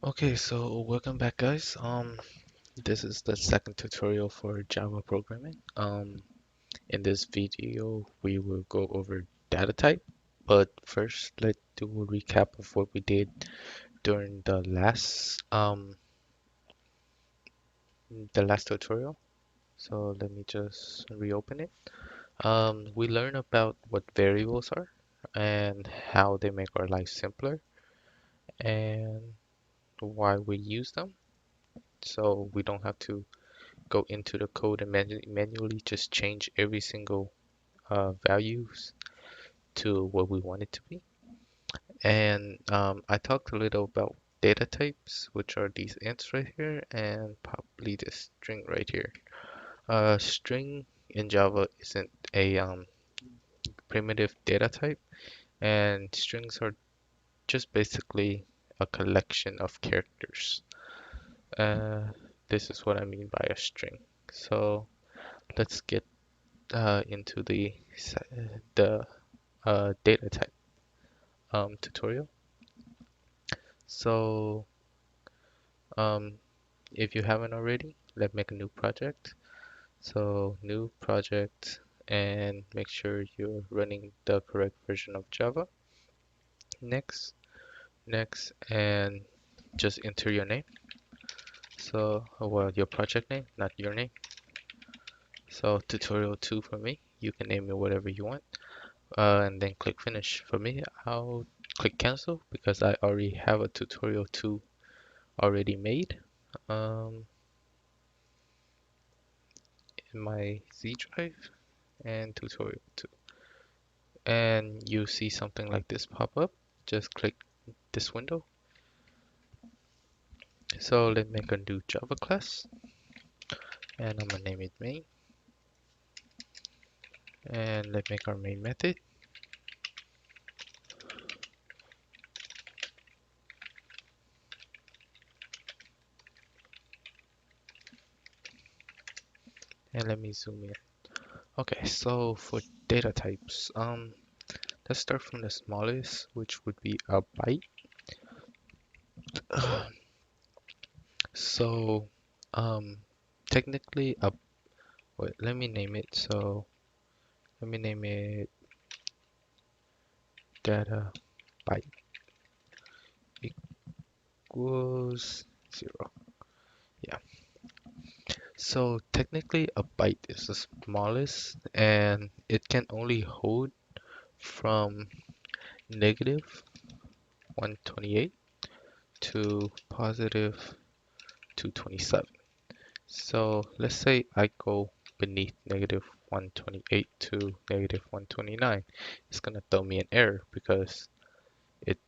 Okay, so welcome back guys. This is the second tutorial for Java programming. In this video we will go over data type, but first let's do a recap of what we did during the last tutorial. So let me just reopen it. We learned about what variables are and how they make our life simpler and why we use them. So we don't have to go into the code and manually just change every single values to what we want it to be. And I talked a little about data types, which are these ints right here, and probably this string right here. String in Java isn't a primitive data type, and strings are just basically a collection of characters. Uh, this is what I mean by a string. So let's get into the data type tutorial. So um, if you haven't already, let's make a new project. So new project and make sure you're running the correct version of Java. Next, next, and just enter your name. So, well, your project name, not your name. So tutorial 2 for me. You can name it whatever you want. And then click finish. For me, I'll click cancel because I already have a tutorial 2 already made um, in my Z drive and tutorial 2. And you see something like this pop up. Just click this window. So let's make a new Java class and I'm gonna name it main. And let's make our main method. And let me zoom in. Okay, so for data types, let's start from the smallest, which would be a byte. So, um, technically, wait, let me name it. So, let me name it data byte equals 0. Yeah. So, technically, a byte is the smallest, and it can only hold from negative 128 to positive 227. So let's say I go beneath negative 128 to negative 129. It's gonna throw me an error because it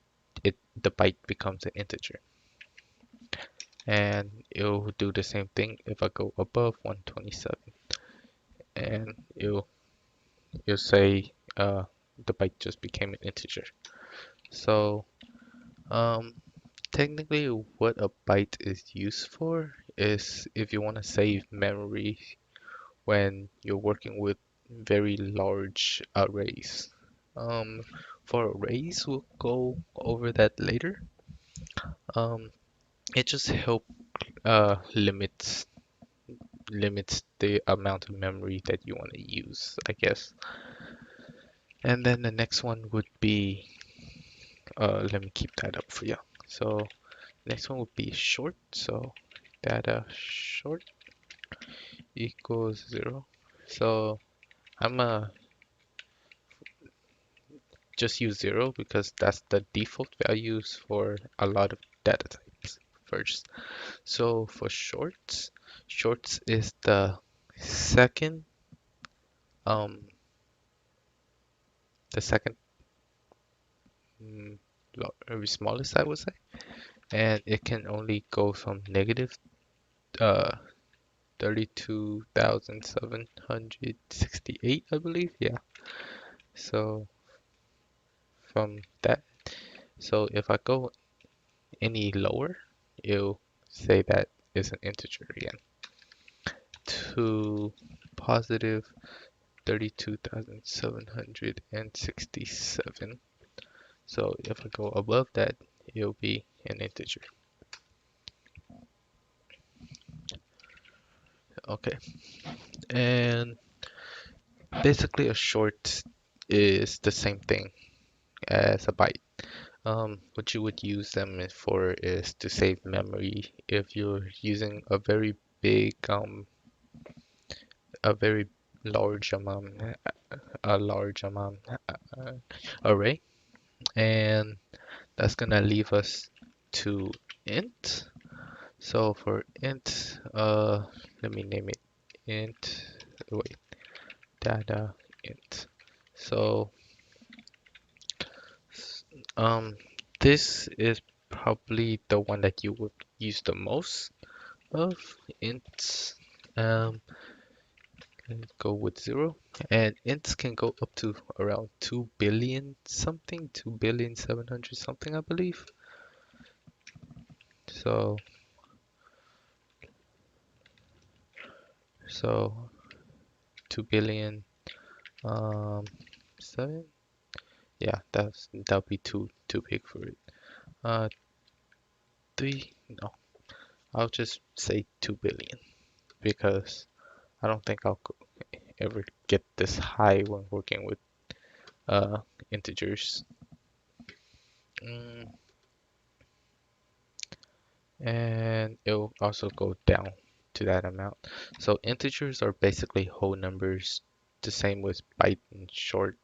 the byte becomes an integer. And it'll do the same thing if I go above 127. And it'll say the byte just became an integer. So um, technically what a byte is used for is if you want to save memory when you're working with very large arrays. Um, for arrays, we'll go over that later. Um, it just help limits the amount of memory that you want to use, I guess. And then the next one would be let me keep that up for you. So next one would be short. So data short equals 0. So I'm just use 0 because that's the default values for a lot of data types first. So for shorts is um the second mm, smallest I would say, and it can only go from negative uh 32,768 I believe. Yeah. So from that, so if I go any lower, it'll say that is an integer again. To positive 32,767. So if I go above that, it'll be an integer. Okay, and basically a short is the same thing as a byte. What you would use them for is to save memory if you're using big, a very large amount, a large amount uh, array, and that's gonna leave us to int. So for int, let me name it int. Wait, data int. So, um, this is probably the one that you would use the most of ints. Let's go with 0. And ints can go up to around 2 billion something, 2 billion 700 something, I believe. So, so 2 billion, um, 7? Yeah, that'll be too big for it. 3? No, I'll just say 2 billion because I don't think ever get this high when working with uh integers. Mm, and it'll also go down to that amount. So integers are basically whole numbers, the same with byte and short.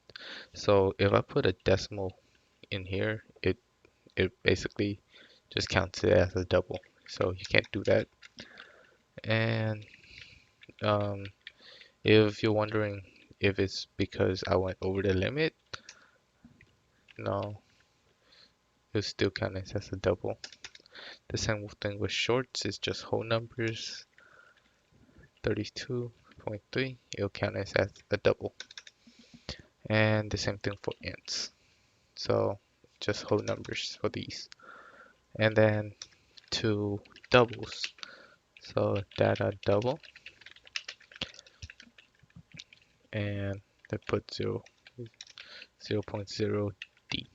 So if I put a decimal in here, it basically just counts it as a double. So you can't do that. And um, if you're wondering if it's because I went over the limit, no, it still counts as a double. The same thing with shorts, it's just whole numbers. 32.3, it'll count as a double. And the same thing for ints. So just whole numbers for these. And then two doubles. So data double, and they put 0, 0.0 D.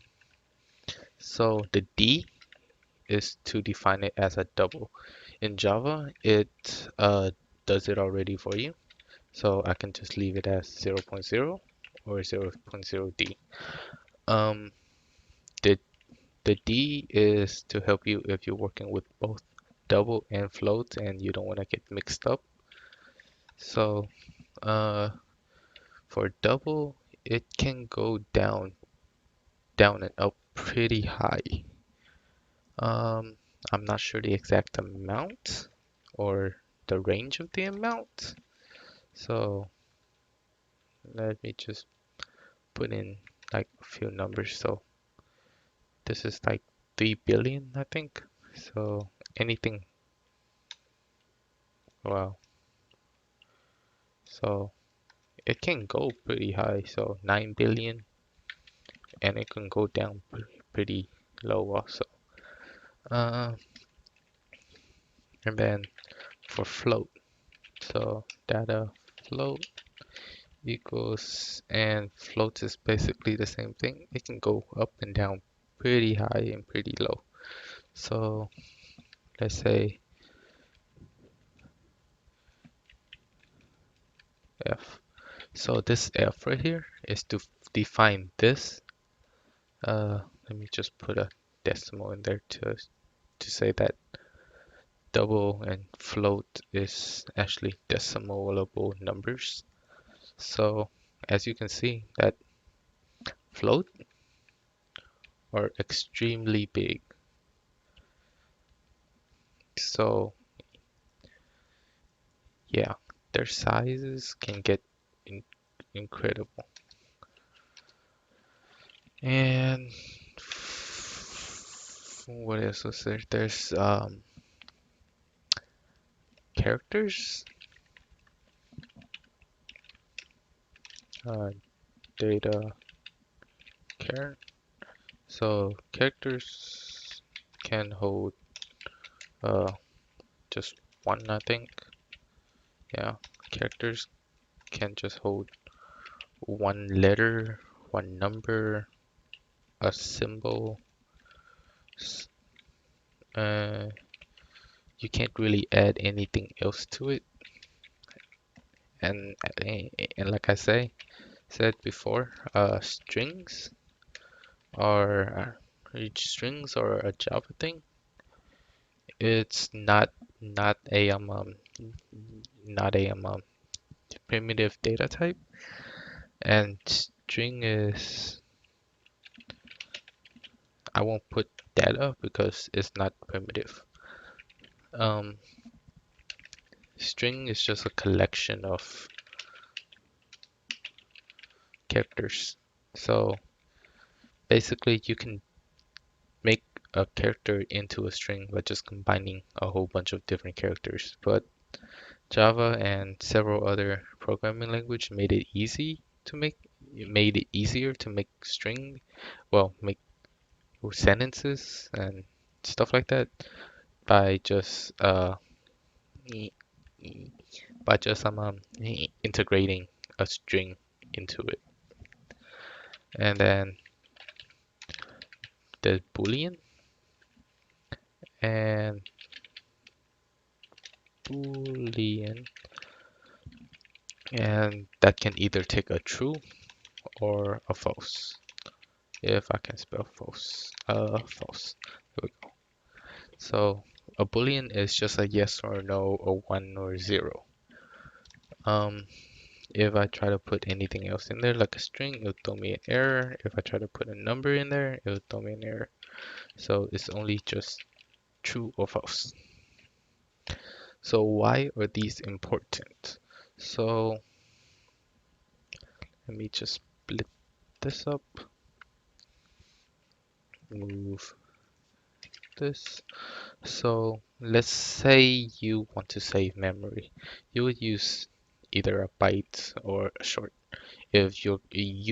So the D is to define it as a double. In Java, it does it already for you. So I can just leave it as 0.0 or 0.0 D. Um, the The D is to help you if you're working with both double and float and you don't want to get mixed up. So uh, for double, it can go down and up pretty high. Um, I'm not sure the exact amount or the range of the amount. So let me just put in like a few numbers. So this is like 3 billion, I think. So anything, wow. So it can go pretty high, so 9 billion, and it can go down pretty low also. Uh, and then for float, so data float equals, and float is basically the same thing. It can go up and down pretty high and pretty low. So let's say f. So this f right here is to define this. Let me just put a decimal in there to say that double and float is actually decimalable numbers. So as you can see, that float are extremely big. So yeah, their sizes can get in incredible. And what else was there? There's characters, uh, data char. So characters can hold uh, just one, I think. Yeah, characters can just hold one letter, one number, a symbol. Uh, you can't really add anything else to it. and and like I said before, strings are a Java thing. It's not a not a primitive data type, and string is, I won't put data because it's not primitive. Um, String is just a collection of characters. So basically, you can make a character into a string by just combining a whole bunch of different characters. But Java and several other programming language made it easier to make make sentences and stuff like that by just e- e- integrating a string into it. And then the Boolean and Boolean, and that can either take a true or a false. If I can spell false, false. There we go. So a Boolean is just a yes or no, a one or zero. Um, if I try to put anything else in there, like a string, it'll throw me an error. If I try to put a number in there, it'll throw me an error. So it's only just true or false. So why are these important? So let me just split this up, move this. So let's say you want to save memory. You would use either a byte or a short. If you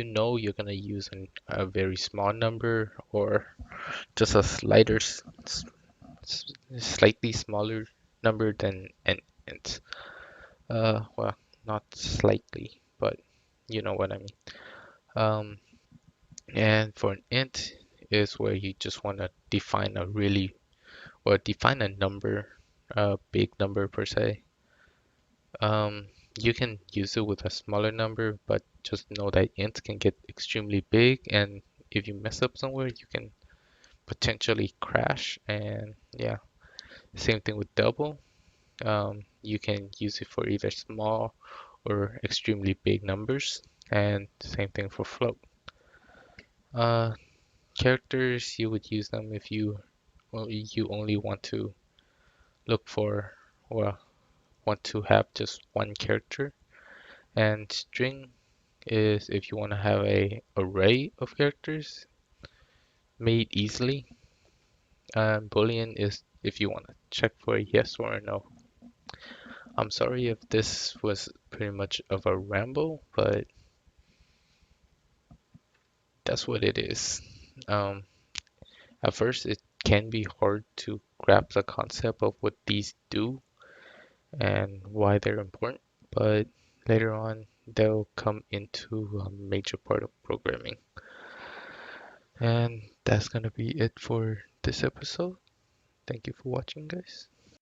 know you're gonna use a very small number or just a slightly smaller number than an int. Well, not slightly, but you know what I mean. Um, and for an int is where you just want to define a number, a big number per se. You can use it with a smaller number, but just know that int can get extremely big, and if you mess up somewhere, you can potentially crash. And yeah, same thing with double. You can use it for either small or extremely big numbers, and same thing for float. Uh, Characters, you would use them if you only want to look for or want to have just one character. And string is if you want to have a array of characters made easily. Boolean is if you want to check for a yes or a no. I'm sorry if this was pretty much of a ramble, but that's what it is. Um, at first, it can be hard to grasp the concept of what these do and why they're important, but later on, they'll come into a major part of programming. And that's gonna be it for this episode. Thank you for watching, guys.